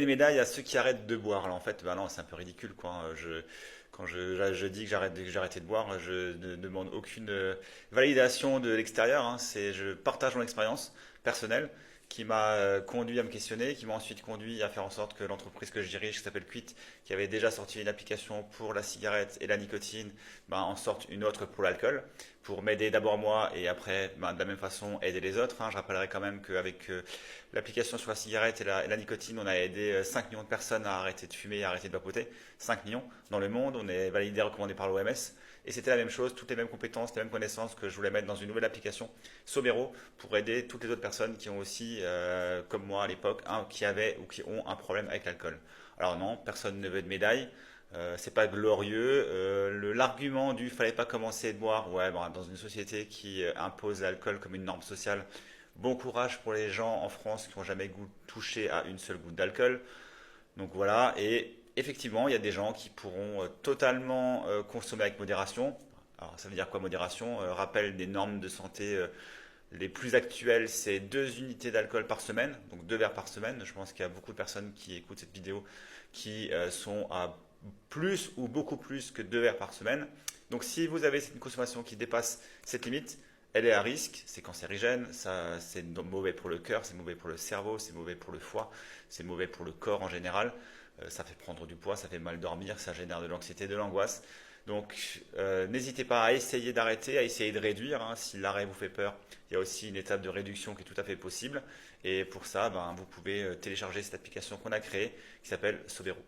Des médailles à ceux qui arrêtent de boire. Alors en fait, bah non, c'est un peu ridicule, quoi, hein. Quand je dis que j'ai arrêté de boire, je ne demande aucune validation de l'extérieur, hein. Je partage mon expérience personnelle qui m'a conduit à me questionner, qui m'a ensuite conduit à faire en sorte que l'entreprise que je dirige, qui s'appelle Quit, qui avait déjà sorti une application pour la cigarette et la nicotine, ben, en sorte une autre pour l'alcool, pour m'aider d'abord moi et après, ben, de la même façon, aider les autres, hein. Je rappellerai quand même qu'avec l'application sur la cigarette et la nicotine, on a aidé 5 millions de personnes à arrêter de fumer et à arrêter de vapoter. 5 millions dans le monde, on est validé, recommandé par l'OMS. Et c'était la même chose, toutes les mêmes compétences, les mêmes connaissances que je voulais mettre dans une nouvelle application, Sobero, pour aider toutes les autres personnes qui ont aussi, comme moi à l'époque, qui avaient ou qui ont un problème avec l'alcool. Alors non, personne ne veut de médaille. C'est pas glorieux. L'argument du fallait pas commencer de boire, ouais, bon, dans une société qui impose l'alcool comme une norme sociale, bon courage pour les gens en France qui n'ont jamais touché à une seule goutte d'alcool. Donc voilà, et effectivement, il y a des gens qui pourront totalement consommer avec modération. Alors ça veut dire quoi modération? Rappel des normes de santé les plus actuelles, c'est 2 unités d'alcool par semaine, donc 2 verres par semaine. Je pense qu'il y a beaucoup de personnes qui écoutent cette vidéo qui sont à plus ou beaucoup plus que 2 verres par semaine. Donc si vous avez une consommation qui dépasse cette limite, elle est à risque, c'est cancérigène, c'est mauvais pour le cœur, c'est mauvais pour le cerveau, c'est mauvais pour le foie, c'est mauvais pour le corps en général. Ça fait prendre du poids, ça fait mal dormir, ça génère de l'anxiété, de l'angoisse. Donc n'hésitez pas à essayer d'arrêter, à essayer de réduire, hein. Si l'arrêt vous fait peur, il y a aussi une étape de réduction qui est tout à fait possible. Et pour ça, ben, vous pouvez télécharger cette application qu'on a créée qui s'appelle Sobero.